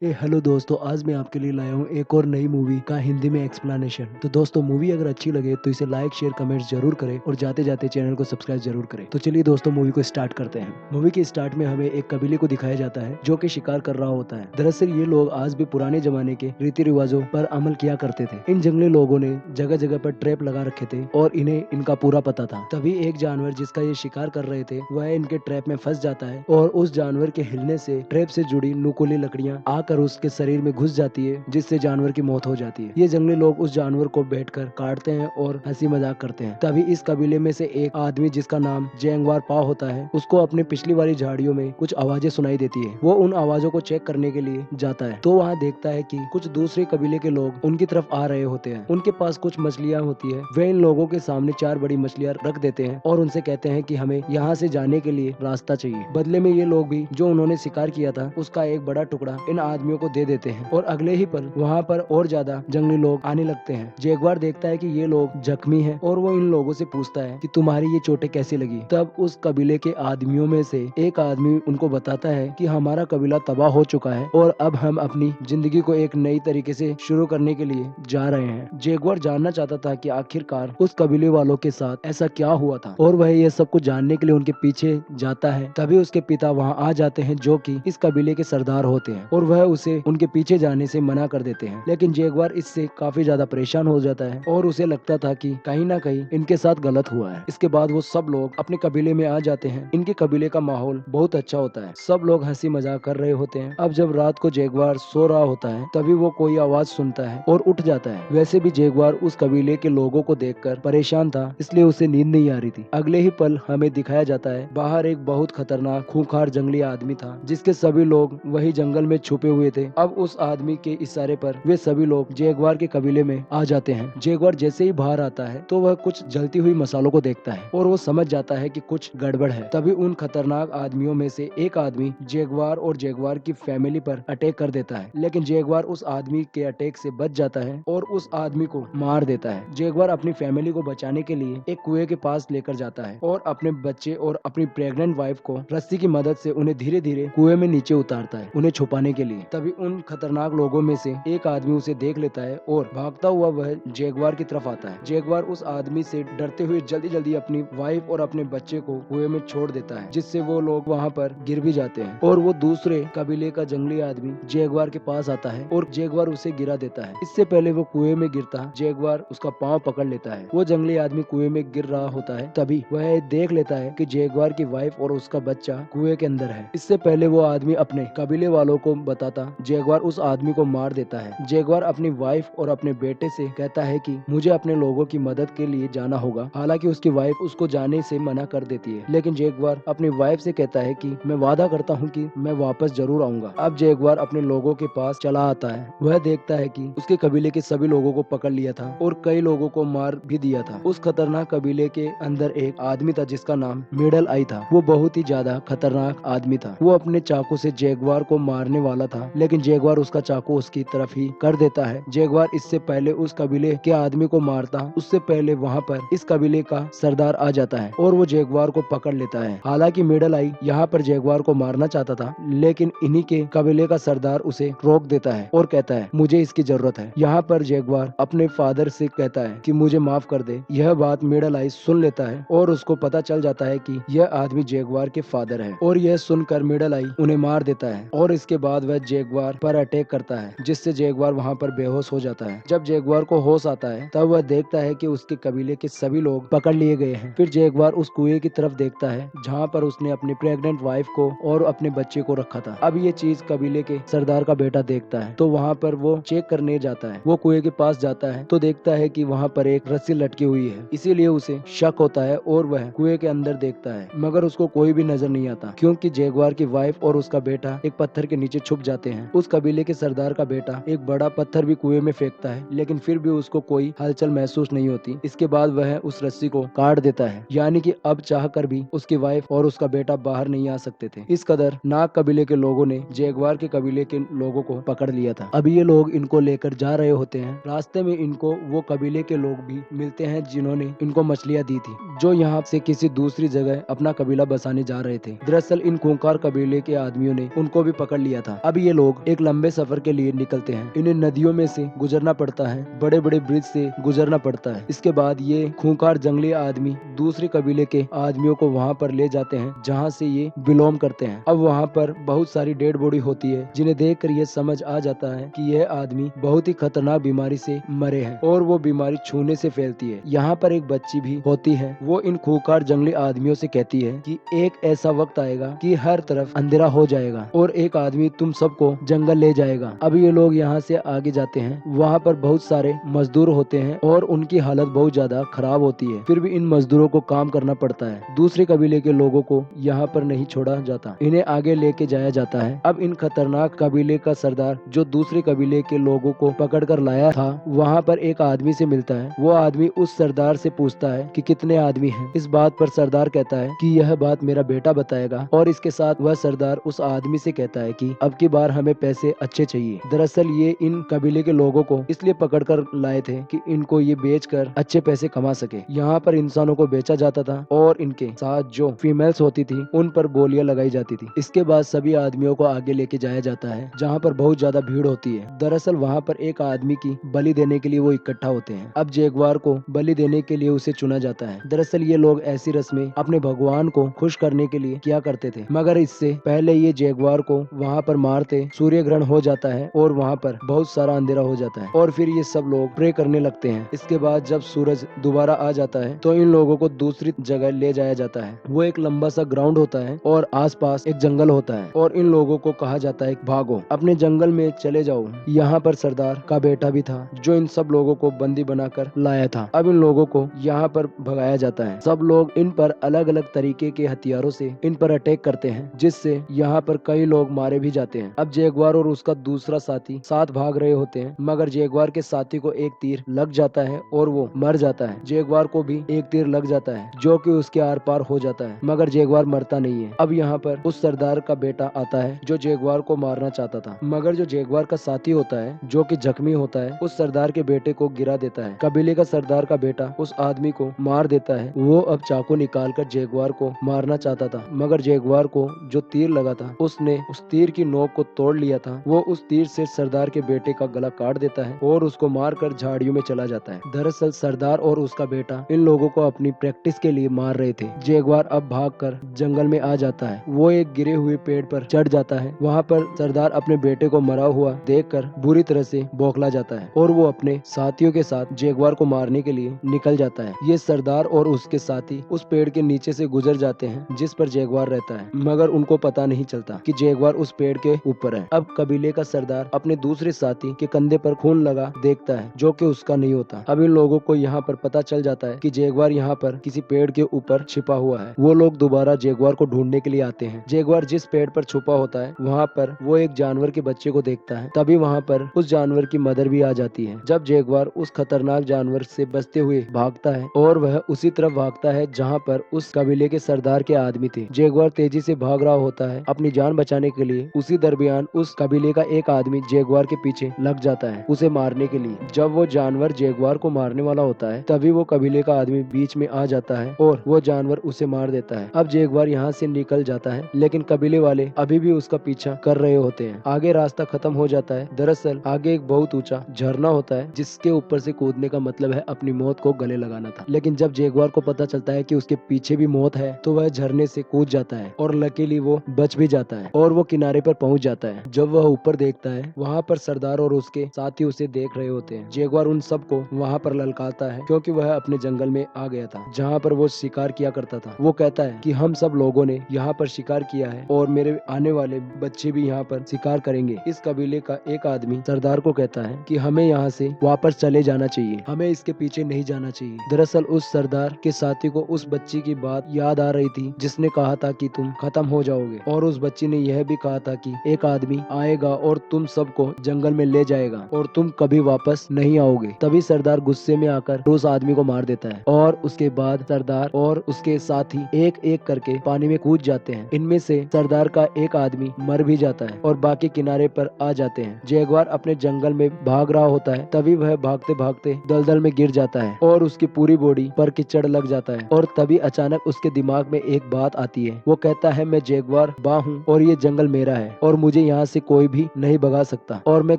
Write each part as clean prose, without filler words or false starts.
Hello दोस्तों, आज मैं आपके लिए लाया हूँ एक और नई मूवी का हिंदी में एक्सप्लेनेशन। तो दोस्तों, मूवी अगर अच्छी लगे तो इसे लाइक शेयर कमेंट जरूर करें और जाते जाते चैनल को सब्सक्राइब जरूर करें। तो चलिए दोस्तों, मूवी को स्टार्ट करते हैं। मूवी के स्टार्ट में हमें एक कबीले को दिखाया जाता है जो कि शिकार कर रहा होता है। दरअसल ये लोग आज भी पुराने जमाने के रीति रिवाजों पर अमल किया करते थे। इन जंगली लोगों ने जगह जगह पर ट्रैप लगा रखे थे और इन्हें इनका पूरा पता था। तभी एक जानवर जिसका ये शिकार कर रहे थे वह इनके ट्रैप में फंस जाता है और उस जानवर के हिलने से ट्रैप से जुड़ी नुकीली लकड़ियां आकर उसके शरीर में घुस जाती है, जिससे जानवर की मौत हो जाती है। ये जंगली लोग उस जानवर को बैठकर काटते हैं और हंसी मजाक करते हैं। तभी इस कबीले में से एक आदमी जिसका नाम जेंगवार पा होता है, उसको अपने पिछली वाली झाड़ियों में कुछ आवाजें सुनाई देती है। वो उन आवाजों को चेक करने के लिए जाता है तो वहाँ देखता है कि कुछ दूसरे कबीले के लोग उनकी तरफ आ रहे होते हैं। उनके पास कुछ मछलियाँ होती है। वे इन लोगों के सामने 4 बड़ी मछलियाँ रख देते हैं और उनसे कहते हैं कि हमें यहाँ से जाने के लिए रास्ता चाहिए। बदले में ये लोग भी जो उन्होंने शिकार किया था उसका एक बड़ा टुकड़ा इन आदमियों को दे देते हैं और अगले ही पल वहाँ पर और ज्यादा जंगली लोग आने लगते हैं। जैगुआर देखता है कि ये लोग जख्मी हैं और वो इन लोगों से पूछता है कि तुम्हारी ये चोटें कैसी लगी। तब उस कबीले के आदमियों में से एक आदमी उनको बताता है कि हमारा कबीला तबाह हो चुका है और अब हम अपनी जिंदगी को एक नई तरीके से शुरू करने के लिए जा रहे हैं। जैगुआर जानना चाहता था कि आखिरकार उस कबीले वालों के साथ ऐसा क्या हुआ था और वह ये सब कुछ जानने के लिए उनके पीछे जाता है। तभी उसके पिता वहाँ आ जाते हैं जो कि इस कबीले के सरदार होते हैं और वह उसे उनके पीछे जाने से मना कर देते हैं। लेकिन जैगुआर इससे काफी ज्यादा परेशान हो जाता है और उसे लगता था कि कहीं ना कहीं इनके साथ गलत हुआ है। इसके बाद वो सब लोग अपने कबीले में आ जाते हैं। इनके कबीले का माहौल बहुत अच्छा होता है। सब लोग हंसी मजाक कर रहे होते हैं। अब जब रात को जैगुआर सो रहा होता है तभी वो कोई आवाज सुनता है और उठ जाता है। वैसे भी जैगुआर उस कबीले के लोगों को देखकर परेशान था, इसलिए उसे नींद नहीं आ रही थी। अगले ही पल हमें दिखाया जाता है बाहर एक बहुत खतरनाक खूंखार जंगली आदमी था जिसके सभी लोग वही जंगल में छुपे हुए थे। अब उस आदमी के इशारे पर वे सभी लोग जैगुआर के कबीले में आ जाते हैं। जैगुआर जैसे ही बाहर आता है तो वह कुछ जलती हुई मसालों को देखता है और वो समझ जाता है कि कुछ गड़बड़ है। तभी उन खतरनाक आदमियों में से एक आदमी जैगुआर और जैगुआर की फैमिली पर अटैक कर देता है। लेकिन जैगुआर उस आदमी के अटैक से बच जाता है और उस आदमी को मार देता है। जैगुआर अपनी फैमिली को बचाने के लिए एक कुएं के पास लेकर जाता है और अपने बच्चे और अपनी प्रेग्नेंट वाइफ को रस्सी की मदद से उन्हें धीरे धीरे कुएं में नीचे उतारता है, उन्हें छुपाने के लिए। तभी उन खतरनाक लोगों में से एक आदमी उसे देख लेता है और भागता हुआ वह जैगुआर की तरफ आता है। जैगुआर उस आदमी से डरते हुए जल्दी जल्दी अपनी वाइफ और अपने बच्चे को कुएं में छोड़ देता है, जिससे वो लोग वहाँ पर गिर भी जाते हैं। और वो दूसरे कबीले का जंगली आदमी जैगुआर के पास आता है और जैगुआर उसे गिरा देता है। इससे पहले वो कुएं में गिरता जैगुआर उसका पाँव पकड़ लेता है। वो जंगली आदमी कुएं में गिर रहा होता है तभी वह देख लेता है कि जैगुआर की वाइफ और उसका बच्चा कुएं के अंदर है। इससे पहले वो आदमी अपने कबीले वालों को बताता जैगुआर उस आदमी को मार देता है। जैगुआर अपनी वाइफ और अपने बेटे से कहता है कि मुझे अपने लोगों की मदद के लिए जाना होगा। हालांकि उसकी वाइफ उसको जाने से मना कर देती है, लेकिन जैगुआर अपनी वाइफ से कहता है कि मैं वादा करता हूँ कि मैं वापस जरूर आऊंगा। अब जैगुआर अपने लोगों के पास चला आता है। वह देखता है कि उसके कबीले के सभी लोगों को पकड़ लिया था और कई लोगों को मार भी दिया था। उस खतरनाक कबीले के अंदर एक आदमी था जिसका नाम मिडल आई था। वो बहुत ही ज्यादा खतरनाक आदमी था। वो अपने चाकू से जैगुआर को मारने वाला था, लेकिन जैगुआर उसका चाकू उसकी तरफ ही कर देता है। जैगुआर इससे पहले उस कबीले के आदमी को मारता उससे पहले वहाँ पर इस कबीले का सरदार आ जाता है और वो जैगुआर को पकड़ लेता है। हालांकि मिडल आई यहाँ पर जैगुआर को मारना चाहता था, लेकिन इन्हीं के कबीले का सरदार उसे रोक देता है और कहता है मुझे इसकी जरूरत है। यहाँ पर जैगुआर अपने फादर से कहता है कि मुझे माफ कर दे। यह बात मिडल आई सुन लेता है और उसको पता चल जाता है कि यह आदमी जैगुआर के फादर है और यह सुनकर मिडल आई उन्हें मार देता है और इसके बाद वह जैगुआर पर अटैक करता है, जिससे जैगुआर वहाँ पर बेहोश हो जाता है। जब जैगुआर को होश आता है तब वह देखता है कि उसके कबीले के सभी लोग पकड़ लिए गए हैं। फिर जैगुआर उस कुएं की तरफ देखता है जहाँ पर उसने अपनी प्रेग्नेंट वाइफ को और अपने बच्चे को रखा था। अब ये चीज कबीले के सरदार का बेटा देखता है तो वहाँ पर वो चेक करने जाता है। वो कुएं के पास जाता है तो देखता है कि वहाँ पर एक रस्सी लटकी हुई है, इसीलिए उसे शक होता है और वह कुएं के अंदर देखता है, मगर उसको कोई भी नजर नहीं आता क्योंकि जैगुआर की वाइफ और उसका बेटा एक पत्थर के नीचे छुप जाते हैं। उस कबीले के सरदार का बेटा एक बड़ा पत्थर भी कुएं में फेंकता है, लेकिन फिर भी उसको कोई हलचल महसूस नहीं होती। इसके बाद वह उस रस्सी को काट देता है, यानी कि अब चाह कर भी उसकी वाइफ और उसका बेटा बाहर नहीं आ सकते थे। इस कदर नाग कबीले के लोगों ने जैगुआर के कबीले के लोगों को पकड़ लिया था। अब ये लोग इनको लेकर जा रहे होते हैं। रास्ते में इनको वो कबीले के लोग भी मिलते हैं जिन्होंने इनको मछलियाँ दी थी, जो यहाँ से किसी दूसरी जगह अपना कबीला बसाने जा रहे थे। दरअसल इन खूंखार कबीले के आदमियों ने उनको भी पकड़ लिया था। अब ये लोग एक लंबे सफर के लिए निकलते हैं। इन्हें नदियों में से गुजरना पड़ता है, बड़े बड़े ब्रिज से गुजरना पड़ता है। इसके बाद ये खूंखार जंगली आदमी दूसरे कबीले के आदमियों को वहाँ पर ले जाते हैं जहाँ से ये बिलोंग करते हैं। अब वहाँ पर बहुत सारी डेड बॉडी होती है जिन्हें देखकर ये समझ आ जाता है कि यह आदमी बहुत ही खतरनाक बीमारी से मरे हैं और वो बीमारी छूने से फैलती है। यहाँ पर एक बच्ची भी होती है, वो इन खूंखार जंगली आदमियों से कहती है कि एक ऐसा वक्त आएगा कि हर तरफ अंधेरा हो जाएगा और एक आदमी तुम सबको जंगल ले जाएगा। अब ये लोग यहाँ से आगे जाते हैं, वहाँ पर बहुत सारे मजदूर होते हैं और उनकी हालत बहुत ज्यादा खराब होती है। फिर भी इन मजदूरों को काम करना पड़ता है। दूसरे कबीले के लोगों को यहाँ पर नहीं छोड़ा जाता, इन्हें आगे लेके जाया जाता है। अब इन खतरनाक कबीले का सरदार जो दूसरे कबीले के लोगों को पकड़ कर लाया था, वहाँ पर एक आदमी से मिलता है। वो आदमी उस सरदार से पूछता है कि कितने आदमी हैं। इस बात पर सरदार कहता है कि यह बात मेरा बेटा बताएगा और इसके साथ वह सरदार उस आदमी से कहता है कि अब की बार हमें पैसे अच्छे चाहिए। दरअसल ये इन कबीले के लोगों को इसलिए पकड़ कर लाए थे कि इनको ये बेचकर अच्छे पैसे कमा सके। यहाँ पर इंसानों को बेचा जाता था और इनके साथ जो फीमेल्स होती थी उन पर गोलियां लगाई जाती थी। इसके बाद सभी आदमियों को आगे लेके जाया जाता है जहाँ पर बहुत ज्यादा भीड़ होती है। दरअसल वहाँ पर एक आदमी की बलि देने के लिए वो इकट्ठा होते हैं। अब जैगुआर को बलि देने के लिए उसे चुना जाता है। दरअसल ये लोग ऐसी रस्में अपने भगवान को खुश करने के लिए किया करते थे, मगर इससे पहले ये जैगुआर को वहाँ पर मारते सूर्य ग्रहण हो जाता है और वहाँ पर बहुत सारा अंधेरा हो जाता है और फिर ये सब लोग प्रे करने लगते हैं। इसके बाद जब सूरज दोबारा आ जाता है तो इन लोगों को दूसरी जगह ले जाया जाता है। वो एक लंबा सा ग्राउंड होता है और आसपास एक जंगल होता है और इन लोगों को कहा जाता है भागो, अपने जंगल में चले जाओ। यहाँ पर सरदार का बेटा भी था जो इन सब लोगों को बंदी बनाकर लाया था। अब इन लोगों को यहाँ पर भगाया जाता है। सब लोग इन पर अलग अलग तरीके के हथियारों से इन पर अटैक करते हैं, जिससे यहाँ पर कई लोग मारे भी जाते हैं। अब जैगुआर और उसका दूसरा साथी साथ भाग रहे होते हैं, मगर जैगुआर के साथी को एक तीर लग जाता है और वो मर जाता है। जैगुआर को भी एक तीर लग जाता है जो कि उसके आर पार हो जाता है, मगर जैगुआर मरता नहीं है। अब यहाँ पर उस सरदार का बेटा आता है जो जैगुआर को मारना चाहता था, मगर जो जैगुआर का साथी होता है जो कि जख्मी होता है उस सरदार के बेटे को गिरा देता है। कबीले का सरदार का बेटा उस आदमी को मार देता है। वो अब चाकू निकाल कर जैगुआर को मारना चाहता था, मगर जैगुआर को जो तीर लगा था उसने उस तीर की नोक को तोड़ लिया था। वो उस तीर से सरदार के बेटे का गला काट देता है और उसको मारकर झाड़ियों में चला जाता है। दरअसल सरदार और उसका बेटा इन लोगों को अपनी प्रैक्टिस के लिए मार रहे थे। जैगुआर अब भागकर जंगल में आ जाता है। वो एक गिरे हुए पेड़ पर चढ़ जाता है। वहाँ पर सरदार अपने बेटे को मरा हुआ देखकर बुरी तरह से बौखला जाता है और वो अपने साथियों के साथ जैगुआर को मारने के लिए निकल जाता है। ये सरदार और उसके साथी उस पेड़ के नीचे से गुजर जाते हैं जिस पर जैगुआर रहता है, मगर उनको पता नहीं चलता कि जैगुआर उस पेड़ के ऊपर है। अब कबीले का सरदार अपने दूसरे साथी के कंधे पर खून लगा देखता है जो कि उसका नहीं होता। अब इन लोगों को यहाँ पर पता चल जाता है कि जैगुआर यहाँ पर किसी पेड़ के ऊपर छिपा हुआ है। वो लोग दोबारा जैगुआर को ढूंढने के लिए आते हैं। जैगुआर जिस पेड़ पर छुपा होता है वहाँ पर वो एक जानवर के बच्चे को देखता है। तभी वहाँ पर उस जानवर की मदर भी आ जाती है। जब जैगुआर उस खतरनाक जानवर से बचते हुए भागता है और वह उसी तरफ भागता है जहाँ पर उस कबीले के सरदार के आदमी थे। जैगुआर तेजी से भाग रहा होता है अपनी जान बचाने के लिए। उसी दरमियान उस कबीले का एक आदमी जैगुआर के पीछे लग जाता है उसे मारने के लिए। जब वो जानवर जैगुआर को मारने वाला होता है तभी वो कबीले का आदमी बीच में आ जाता है और वो जानवर उसे मार देता है। अब जैगुआर यहाँ से निकल जाता है, लेकिन कबीले वाले अभी भी उसका पीछा कर रहे होते हैं। आगे रास्ता खत्म हो जाता है। दरअसल आगे एक बहुत ऊंचा झरना होता है जिसके ऊपर से कूदने का मतलब है अपनी मौत को गले लगाना था। लेकिन जब जैगुआर को पता चलता है कि उसके पीछे भी मौत है तो वह झरने से कूद जाता है और लकीली वो बच भी जाता है और वो किनारे पर पहुंच जाता है। जब वह ऊपर देखता है वहाँ पर सरदार और उसके साथी उसे देख रहे होते हैं। जैगुआर उन सबको वहाँ पर ललकारता है क्योंकि वह अपने जंगल में आ गया था जहाँ पर वो शिकार किया करता था। वो कहता है कि हम सब लोगों ने यहाँ पर शिकार किया है और मेरे आने वाले बच्चे भी यहाँ पर शिकार करेंगे। इस कबीले का एक आदमी सरदार को कहता है कि हमें यहाँ से वापस चले जाना चाहिए, हमें इसके पीछे नहीं जाना चाहिए। दरअसल उस सरदार के साथी को उस बच्ची की बात याद आ रही थी जिसने कहा था कि तुम खत्म हो जाओगे, और उस बच्ची ने यह भी कहा था कि एक आदमी आएगा और तुम सबको जंगल में ले जाएगा और तुम कभी वापस नहीं आओगे। तभी सरदार गुस्से में आकर उस आदमी को मार देता है और उसके बाद सरदार और उसके साथी एक एक करके पानी में कूद जाते हैं। इनमें से सरदार का एक आदमी मर भी जाता है और बाकी किनारे पर आ जाते हैं। जैगुआर अपने जंगल में भाग रहा होता है, तभी वह भागते भागते दलदल में गिर जाता है और उसकी पूरी बॉडी पर कीचड़ लग जाता है। और तभी अचानक उसके दिमाग में एक बात आती है। वो कहता है मैं जैगुआर बा हूँ और ये जंगल मेरा है और मुझे मुझे यहाँ से कोई भी नहीं भगा सकता और मैं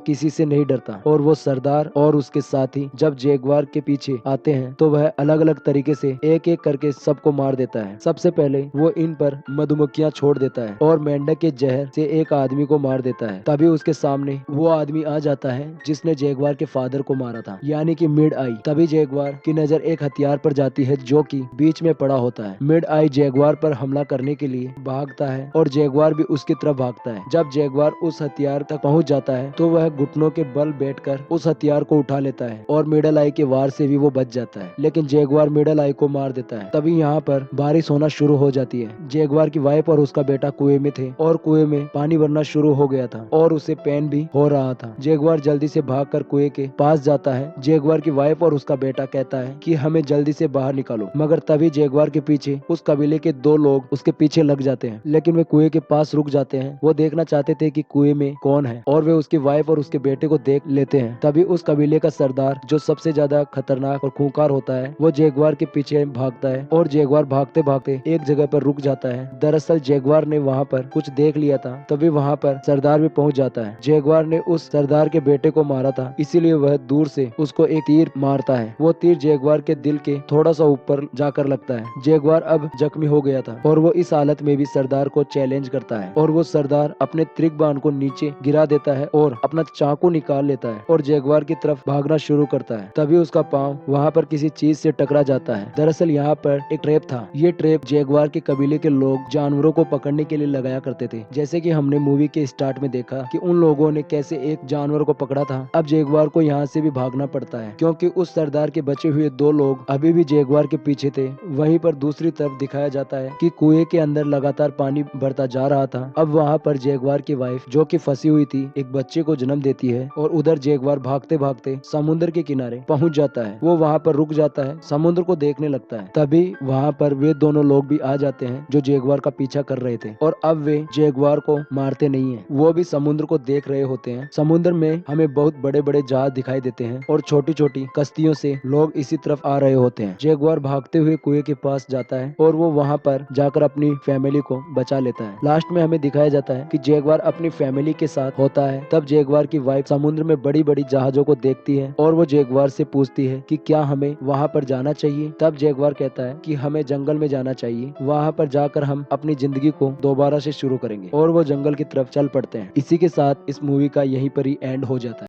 किसी से नहीं डरता। और वो सरदार और उसके साथी जब जैगुआर के पीछे आते हैं तो वह अलग अलग तरीके से एक एक करके सबको मार देता है। सबसे पहले वो इन पर मधुमक्खियां छोड़ देता है और मेंढक के जहर से एक आदमी को मार देता है। तभी उसके सामने वो आदमी आ जाता है जिसने जैगुआर के फादर को मारा था, यानी कि मिड आई। तभी जैगुआर की नजर एक हथियार पर जाती है जो कि बीच में पड़ा होता है। मिड आई जैगुआर पर हमला करने के लिए भागता है और जैगुआर भी उसकी तरफ भागता है। जब जैगुआर उस हथियार तक पहुंच जाता है तो वह घुटनों के बल बैठकर उस हथियार को उठा लेता है और मिडल आई के वार से भी वो बच जाता है, लेकिन जैगुआर मिडल आई को मार देता है। तभी यहाँ पर बारिश होना शुरू हो जाती है। जैगुआर की वाइफ और उसका बेटा कुएं में थे और कुएं में पानी भरना शुरू हो गया था और उसे पेन भी हो रहा था। जैगुआर जल्दी से भागकर कुएं के पास जाता है। जैगुआर की वाइफ और उसका बेटा कहता है कि हमें जल्दी से बाहर निकालो, मगर तभी जैगुआर के पीछे उस कबीले के 2 लोग उसके पीछे लग जाते हैं, लेकिन वे कुएं के पास रुक जाते हैं। वो देखना चाहते थे कि कुएं में कौन है और वे उसकी वाइफ और उसके बेटे को देख लेते हैं। तभी उस कबीले का सरदार जो सबसे ज्यादा खतरनाक और खूंखार होता है वो जैगुआर के पीछे भागता है और जैगुआर भागते भागते एक जगह पर रुक जाता है। दरअसल जैगुआर ने वहाँ पर कुछ देख लिया था। तभी वहाँ पर सरदार भी पहुँच जाता है। जैगुआर ने उस सरदार के बेटे को मारा था, इसीलिए वह दूर से उसको एक तीर मारता है। वो तीर जैगुआर के दिल के थोड़ा सा ऊपर जाकर लगता है। जैगुआर अब जख्मी हो गया था और वो इस हालत में भी सरदार को चैलेंज करता है और वो सरदार अपने त्रिकबान को नीचे गिरा देता है और अपना चाकू निकाल लेता है और जैगुआर की तरफ भागना शुरू करता है। तभी उसका पांव वहाँ पर किसी चीज से टकरा जाता है। दरअसल यहाँ पर एक ट्रैप था। ये ट्रैप जैगुआर के कबीले के लोग जानवरों को पकड़ने के लिए लगाया करते थे। जैसे कि हमने मूवी के स्टार्ट में देखा कि उन लोगों ने कैसे एक जानवर को पकड़ा था। अब जैगुआर को यहाँ से भी भागना पड़ता है क्योंकि उस सरदार के बचे हुए 2 लोग अभी भी जैगुआर के पीछे थे। वहीं पर दूसरी तरफ दिखाया जाता है कि कुएं के अंदर लगातार पानी बढ़ता जा रहा था। अब वहाँ पर जैगुआर की वाइफ जो कि फंसी हुई थी एक बच्चे को जन्म देती है और उधर जैगुआर भागते भागते समुद्र के किनारे पहुंच जाता है। वो वहाँ पर रुक जाता है, समुद्र को देखने लगता है। तभी वहाँ पर वे दोनों लोग भी आ जाते हैं जो जैगुआर का पीछा कर रहे थे और अब वे जैगुआर को मारते नहीं है, वो भी समुद्र को देख रहे होते हैं। समुद्र में हमें बहुत बड़े बड़े जहाज दिखाई देते हैं और छोटी छोटी कश्तियों से लोग इसी तरफ आ रहे होते हैं। जैगुआर भागते हुए कुएं के पास जाता है और वो वहाँ पर जाकर अपनी फैमिली को बचा लेता है। लास्ट में हमें दिखाया जाता है कि जैगुआर अपनी फैमिली के साथ होता है। तब जैगुआर की वाइफ समुद्र में बड़ी बड़ी जहाजों को देखती है और वो जैगुआर से पूछती है कि क्या हमें वहाँ पर जाना चाहिए। तब जैगुआर कहता है कि हमें जंगल में जाना चाहिए, वहाँ पर जाकर हम अपनी जिंदगी को दोबारा से शुरू करेंगे और वो जंगल की तरफ चल पड़ते हैं। इसी के साथ इस मूवी का यहीं पर ही एंड हो जाता है।